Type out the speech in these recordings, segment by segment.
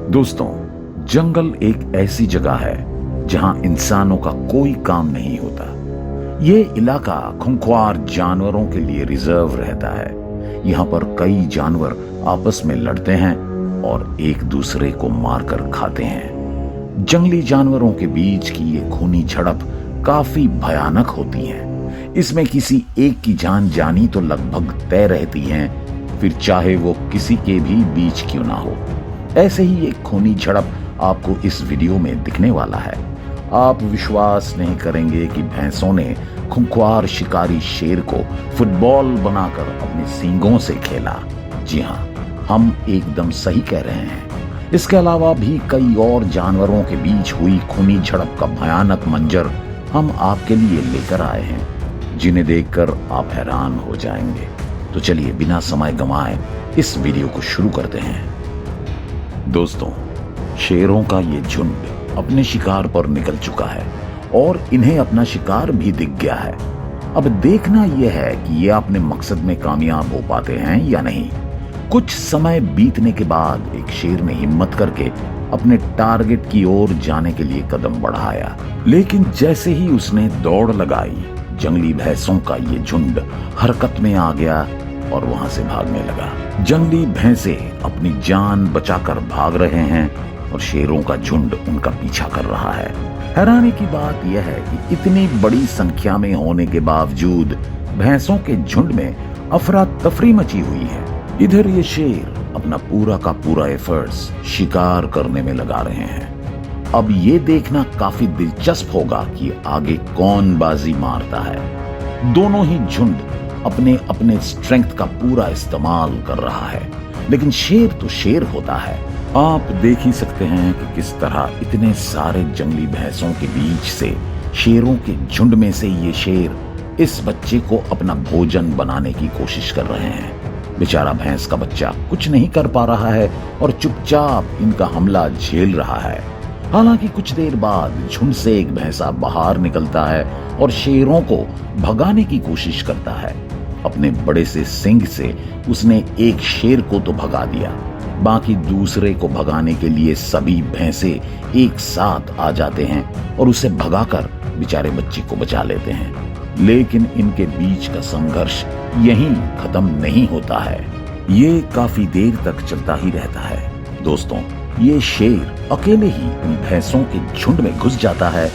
दोस्तों, जंगल एक ऐसी जगह है जहां इंसानों का कोई काम नहीं होता। ये इलाका खूंखार जानवरों के लिए रिजर्व रहता है। यहाँ पर कई जानवर आपस में लड़ते हैं और एक दूसरे को मारकर खाते हैं। जंगली जानवरों के बीच की ये खूनी झड़प काफी भयानक होती है। इसमें किसी एक की जान जानी तो लगभग तय रहती है, फिर चाहे वो किसी के भी बीच क्यों ना हो। ऐसे ही एक खूनी झड़प आपको इस वीडियो में दिखने वाला है। आप विश्वास नहीं करेंगे कि भैंसों ने खूंखार शिकारी शेर को फुटबॉल बनाकर अपने सींगों से खेला। जी हाँ, हम एकदम सही कह रहे हैं। इसके अलावा भी कई और जानवरों के बीच हुई खूनी झड़प का भयानक मंजर हम आपके लिए लेकर आए हैं, जिन्हें देखकर आप हैरान हो जाएंगे। तो चलिए बिना समय गंवाए इस वीडियो को शुरू करते हैं। दोस्तों, शेरों का ये झुंड अपने शिकार पर निकल चुका है और इन्हें अपना शिकार भी दिख गया है। अब देखना यह है कि ये अपने मकसद में कामयाब हो पाते हैं या नहीं। कुछ समय बीतने के बाद एक शेर ने हिम्मत करके अपने टारगेट की ओर जाने के लिए कदम बढ़ाया, लेकिन जैसे ही उसने दौड़ लगाई, जंगली भैंसों का ये झुंड हरकत में आ गया और वहां से भागने लगा। जंगली भैंसें अपनी जान बचाकर भाग रहे हैं और शेरों का झुंड उनका पीछा कर रहा है। हैरानी की बात यह है कि इतनी बड़ी संख्या में होने के बावजूद भैंसों के झुंड में अफरा तफरी मची हुई है। इधर ये शेर अपना पूरा का पूरा एफर्ट्स शिकार करने में लगा रहे हैं। अब ये देखना काफी दिलचस्प होगा कि आगे कौन बाजी मारता है। दोनों ही झुंड अपने अपने स्ट्रेंथ का पूरा इस्तेमाल कर रहा है, लेकिन शेर तो शेर होता है। आप देख ही सकते हैं कि किस तरह इतने सारे जंगली भैंसों के बीच से शेरों के झुंड में से ये शेर इस बच्चे को अपना भोजन बनाने की कोशिश कर रहे हैं। बेचारा भैंस का बच्चा कुछ नहीं कर पा रहा है और चुपचाप इनका हमला झेल रहा है। हालांकि कुछ देर बाद झुंड से एक भैंसा बाहर निकलता है और शेरों को भगाने की कोशिश करता है। अपने बड़े से सींग से उसने एक शेर को तो भगा दिया, बाकी दूसरे को भगाने के लिए सभी भैंसे एक साथ आ जाते हैं और उसे भगाकर बेचारे बच्चे को बचा लेते हैं। लेकिन इनके बीच का संघर्ष यहीं खत्म नहीं होता है, ये काफी देर तक चलता ही रहता है। दोस्तों, ये शेर अकेले ही उन भैंसों के झुंड में घुस जाता है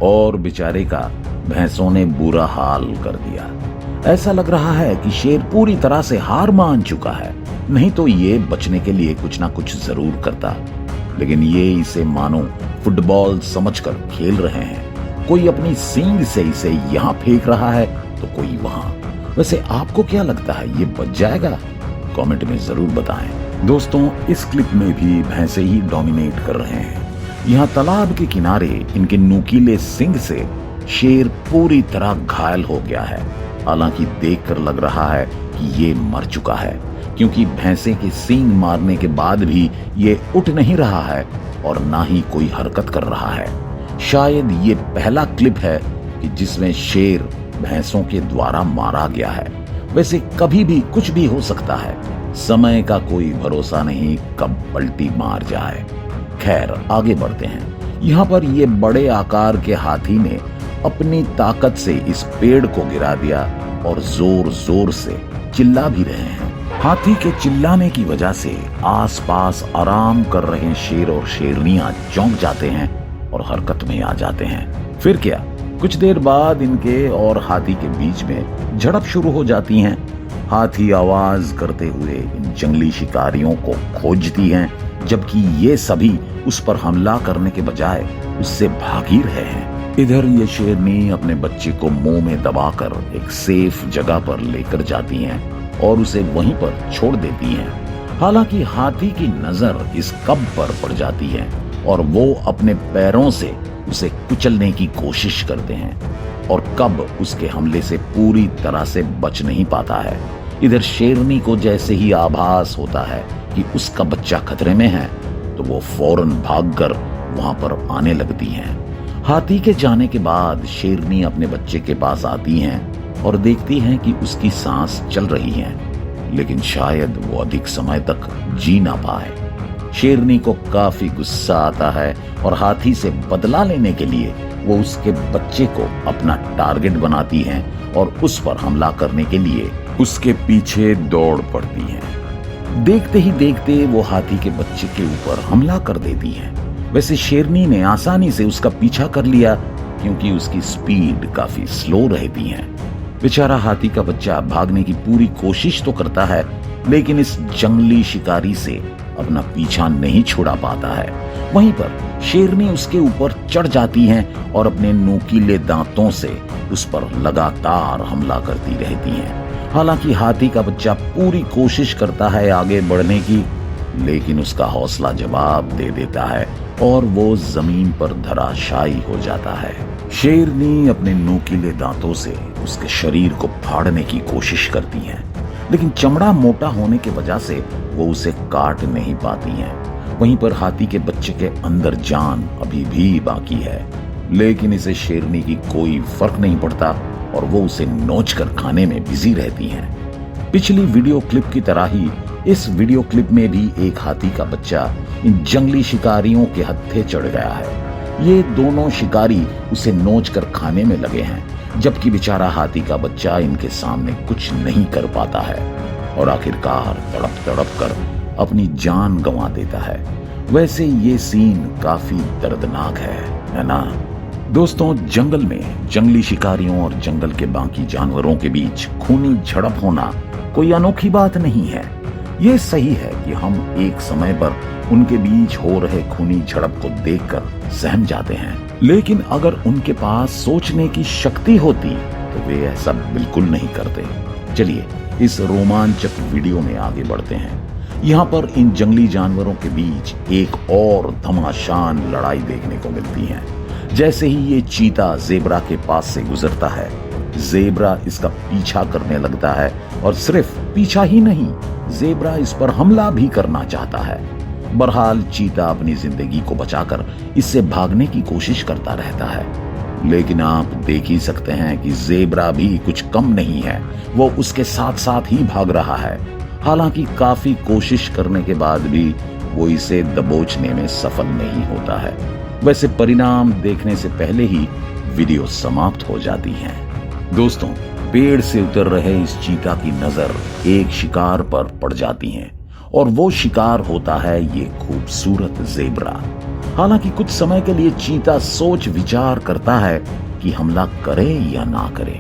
और बेचारे का भैंसों ने बुरा हाल कर दिया। ऐसा लग रहा है कि शेर पूरी तरह से हार मान चुका है, नहीं तो ये बचने के लिए कुछ ना कुछ जरूर करता। लेकिन ये इसे मानो फुटबॉल समझकर खेल रहे हैं। कोई अपनी सींग से इसे यहाँ फेंक रहा है तो कोई वहां। वैसे आपको क्या लगता है, ये बच जाएगा? कमेंट में जरूर बताएं। दोस्तों, इस क्लिप में भी भैंसे ही डोमिनेट कर रहे हैं। यहाँ तालाब के किनारे इनके नुकीले सींग से शेर पूरी तरह घायल हो गया है। हालांकि देखकर लग रहा है कि ये मर चुका है, क्योंकि भैंसे के सींग मारने के बाद भी ये उठ नहीं रहा है और ना ही कोई हरकत कर रहा है। शायद ये पहला क्लिप है कि जिसमें शेर भैंसों के द्वारा मारा गया है। वैसे कभी भी कुछ भी हो सकता है, समय का कोई भरोसा नहीं कब पलटी मार जाए। खैर, आगे बढ़ते हैं। यहाँ पर ये बड़े आकार के हाथी ने अपनी ताकत से इस पेड़ को गिरा दिया और जोर जोर से चिल्ला भी रहे हैं। हाथी के चिल्लाने की वजह से आसपास आराम कर रहे शेर और शेरनियां चौंक जाते हैं और हरकत में आ जाते हैं। फिर क्या, कुछ देर बाद इनके और हाथी के बीच में झड़प शुरू हो जाती है। हाथी आवाज करते हुए इन जंगली शिकारियों को खोजती हैं, जबकि ये सभी उस पर हमला करने के बजाय उससे भाग ही रहे हैं। इधर ये शेरनी अपने बच्चे को मुंह में दबाकर एक सेफ जगह पर लेकर जाती हैं और उसे वहीं पर छोड़ देती हैं। हालांकि हाथी की नजर इस कब पर पड़ जाती है और वो अपने पैरों से उसे कुचलने की कोशिश करते हैं और कब उसके हमले से पूरी तरह से बच नहीं पाता है। इधर शेरनी को जैसे ही आभास होता है कि उसका बच्चा खतरे में है, तो वो फौरन भागकर वहां पर आने लगती हैं। हाथी के जाने के बाद शेरनी अपने बच्चे के पास आती हैं और देखती हैं कि उसकी सांस चल रही है, लेकिन शायद वो अधिक समय तक जी ना पाए। शेरनी को काफी गुस्सा आता है और हाथी से बदला लेने के लिए वो उसके बच्चे को अपना टारगेट बनाती हैं और उस पर हमला करने के लिए उसके पीछे दौड़ पड़ती हैं। देखते ही देखते वो हाथी के बच्चे के ऊपर हमला कर देती हैं। वैसे शेरनी ने आसानी से उसका पीछा कर लिया क्योंकि उसकी स्पीड काफी स्लो रहती है। बेचारा हाथी का बच्चा भागने की पूरी कोशिश तो करता है, लेकिन इस जंगली शिकारी से अपना पीछा नहीं छुड़ा पाता है। वहीं पर शेरनी उसके ऊपर चढ़ जाती हैं और अपने नुकीले दांतों से उस पर लगातार हमला करती रहती हैं। हालांकि हाथी का बच्चा पूरी कोशिश करता है आगे बढ़ने की, लेकिन उसका हौसला जवाब दे देता है और वो जमीन पर धराशायी हो जाता है। शेरनी अपने नुकीले दांतों से उसके शरीर को फाड़ने की कोशिश करती है, लेकिन चमड़ा मोटा होने की वजह से वो उसे काट नहीं पाती हैं। वहीं पर हाथी के बच्चे के अंदर जान अभी भी बाकी है, लेकिन इसे शेरनी की कोई फर्क नहीं पड़ता और वो उसे नोचकर खाने में बिजी रहती हैं। पिछली वीडियो क्लिप की तरह ही इस वीडियो क्लिप में भी एक हाथी का बच्चा इन जंगली शिकारियों के हत्थे चढ़ गया है। ये दोनों शिकारी उसे नोचकर खाने में लगे हैं, जबकि बेचारा हाथी का बच्चा इनके सामने कुछ नहीं कर पाता है और आखिरकार तड़प तड़प कर अपनी जान गंवा देता है। वैसे ये सीन काफी दर्दनाक है ना दोस्तों। जंगल में जंगली शिकारियों और जंगल के बाकी जानवरों के बीच खूनी झड़प होना कोई अनोखी बात नहीं है। ये सही है कि हम एक समय पर उनके बीच हो रहे खूनी झड़प को देखकर सहम जाते हैं, लेकिन अगर उनके पास सोचने की शक्ति होती तो वे ऐसा बिल्कुल नहीं करते। चलिए इस रोमांचक वीडियो में आगे बढ़ते हैं। यहाँ पर इन जंगली जानवरों के बीच एक और घमासान लड़ाई देखने को मिलती है। जैसे ही ये चीता जेब्रा के पास से गुजरता है, जेब्रा इसका पीछा करने लगता है और सिर्फ पीछा ही नहीं, जेब्रा इस पर हमला भी करना चाहता है। बहरहाल चीता अपनी जिंदगी को बचाकर इससे भागने की कोशिश करता रहता है, लेकिन आप देख ही सकते हैं कि जेब्रा भी कुछ कम नहीं है, वो उसके साथ साथ ही भाग रहा है। हालांकि काफी कोशिश करने के बाद भी वो इसे दबोचने में सफल नहीं होता है। वैसे परिणाम देखने से पहले ही वीडियो समाप्त हो जाती है। दोस्तों, पेड़ से उतर रहे इस चीता की नजर एक शिकार पर पड़ जाती है और वो शिकार होता है ये खूबसूरत जेब्रा। हालांकि कुछ समय के लिए चीता सोच विचार करता है कि हमला करे या ना करे,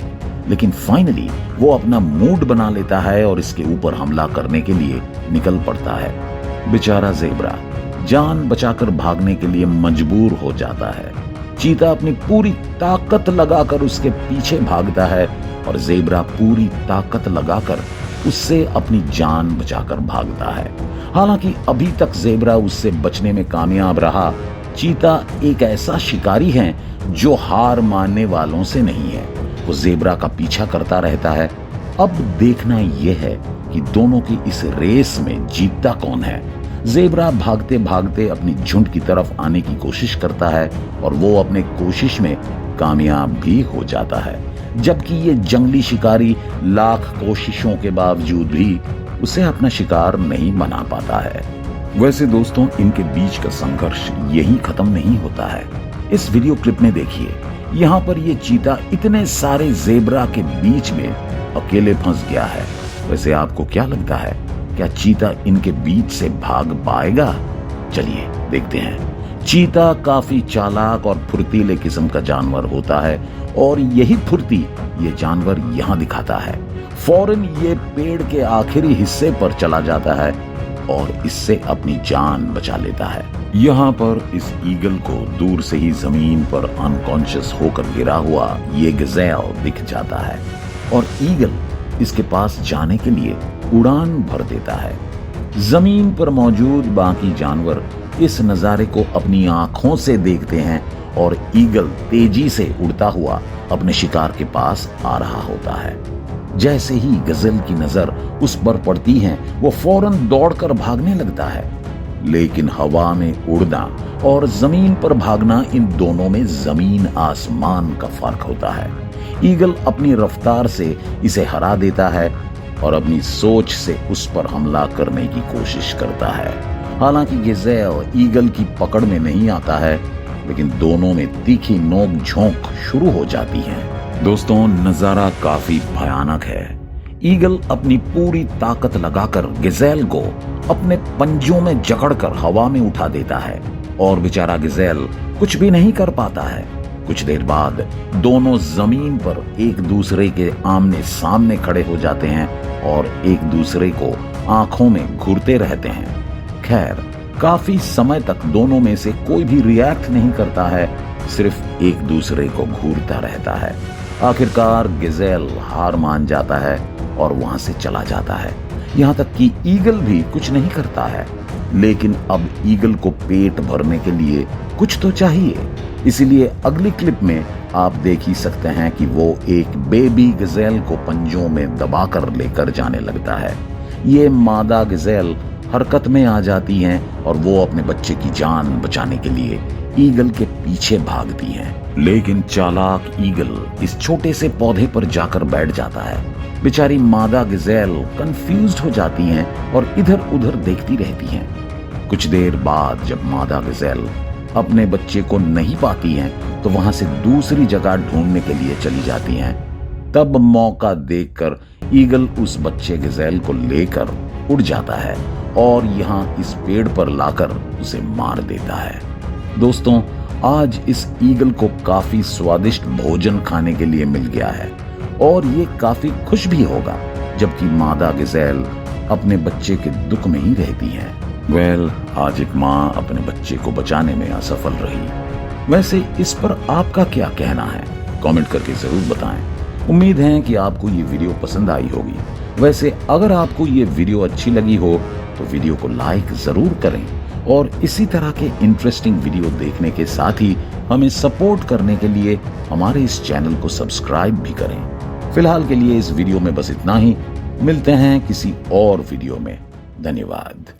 लेकिन फाइनली वो अपना मूड बना लेता है और इसके ऊपर हमला करने के लिए निकल पड़ता है। बेचारा जेब्रा जान बचाकर भागने के लिए मजबूर हो जाता है। चीता अपनी पूरी ताकत लगाकर उसके पीछे भागता है और जेब्रा पूरी ताकत लगाकर उससे अपनी जान बचाकर भागता है। हालांकि अभी तक जेब्रा उससे बचने में कामयाब रहा। चीता एक ऐसा शिकारी है जो हार मानने वालों से नहीं है, वो जेब्रा का पीछा करता रहता है। अब देखना यह है कि दोनों की इस रेस में जीतता कौन है। जेब्रा भागते भागते अपनी झुंड की तरफ आने की कोशिश करता है और वो अपने कोशिश में कामयाब भी हो जाता है, जबकि ये जंगली शिकारी लाख कोशिशों के बावजूद भी उसे अपना शिकार नहीं बना पाता है। वैसे दोस्तों, इनके बीच का संघर्ष यही खत्म नहीं होता है। इस वीडियो क्लिप में देखिए, यहाँ पर ये चीता इतने सारे जेब्रा के बीच में अकेले फंस गया है। वैसे आपको क्या लगता है, क्या चीता इनके बीच से भाग पाएगा? चलिए देखते हैं। चीता काफी चालाक और फुर्तीले किस्म का जानवर होता है और यही फुर्ती ये जानवर यहाँ दिखाता है। फौरन ये पेड़ के आखिरी हिस्से पर चला जाता है और इससे अपनी जान बचा लेता है। यहाँ पर इस ईगल को दूर से ही जमीन पर अनकॉन्शियस होकर गिरा हुआ ये गज़ेल दिख जाता है और ईगल इसके पास जाने के लिए उड़ान भर देता है। जमीन पर मौजूद बाकी जानवर इस नजारे को अपनी आंखों से देखते हैं और ईगल तेजी से उड़ता हुआ अपने शिकार के पास आ रहा होता है। जैसे ही गज़ेल की नजर उस पर पड़ती है, वो फौरन दौड़कर भागने लगता है। लेकिन हवा में उड़ना और जमीन पर भागना, इन दोनों में जमीन आसमान का फर्क होता है। ईगल अपनी रफ्तार से इसे हरा देता है और अपनी सोच से उस पर हमला करने की कोशिश करता है। हालांकि गिजेल ईगल की पकड़ में नहीं आता है, लेकिन दोनों में तीखी नोक झोंक शुरू हो जाती है। दोस्तों, नजारा काफी भयानक है। ईगल अपनी पूरी ताकत लगाकर गिजेल को अपने पंजों में जकड़कर हवा में उठा देता है और बेचारा गिजेल कुछ भी नहीं कर पाता है। कुछ देर बाद दोनों जमीन पर एक दूसरे के आमने सामने खड़े हो जाते हैं और एक दूसरे को आंखों में घूरते रहते हैं। खैर, काफी समय तक दोनों में से कोई भी रिएक्ट नहीं करता है, सिर्फ एक दूसरे को घूरता रहता है। आखिरकार गिजेल हार मान जाता है और वहां से चला जाता है। यहां तक कि ईगल भी कुछ नहीं करता है, लेकिन अब ईगल को पेट भरने के लिए कुछ तो चाहिए। इसीलिए अगली क्लिप में आप देख ही सकते हैं कि वो एक बेबी गिजेल को पंजों में दबाकर लेकर जाने लगता है। ये मादा गिजेल हरकत में आ जाती हैं और वो अपने बच्चे की जान बचाने के लिए ईगल के पीछे भागती हैं। लेकिन चालाक ईगल इस छोटे से पौधे पर जाकर बैठ जाता है। बेचारी मादा गिजेल कंफ्यूज्ड हो जाती हैं और इधर उधर देखती रहती हैं। कुछ देर बाद जब मादा गिजेल अपने बच्चे को नहीं पाती हैं, तो वहां से दूसरी जगह ढूंढने के लिए चली जाती हैं। तब मौका देखकर ईगल उस बच्चे गिजेल को लेकर उड़ जाता है और यहाँ इस पेड़ पर लाकर उसे मार देता है। दोस्तों, आज इस ईगल को काफी स्वादिष्ट भोजन खाने के लिए मिल गया है और ये काफी खुश भी होगा, जबकि मादा गिजेल अपने बच्चे के दुख में ही रहती है। आज एक माँ अपने बच्चे को बचाने में असफल रही। वैसे इस पर आपका क्या कहना है? कमेंट करके जरूर बताएं। उम्मीद है कि आपको ये वीडियो पसंद आई होगी। वैसे अगर आपको ये वीडियो अच्छी लगी हो तो वीडियो को लाइक जरूर करें और इसी तरह के इंटरेस्टिंग वीडियो देखने के साथ ही हमें सपोर्ट करने के लिए हमारे इस चैनल को सब्सक्राइब भी करें। फिलहाल के लिए इस वीडियो में बस इतना ही। मिलते हैं किसी और वीडियो में। धन्यवाद।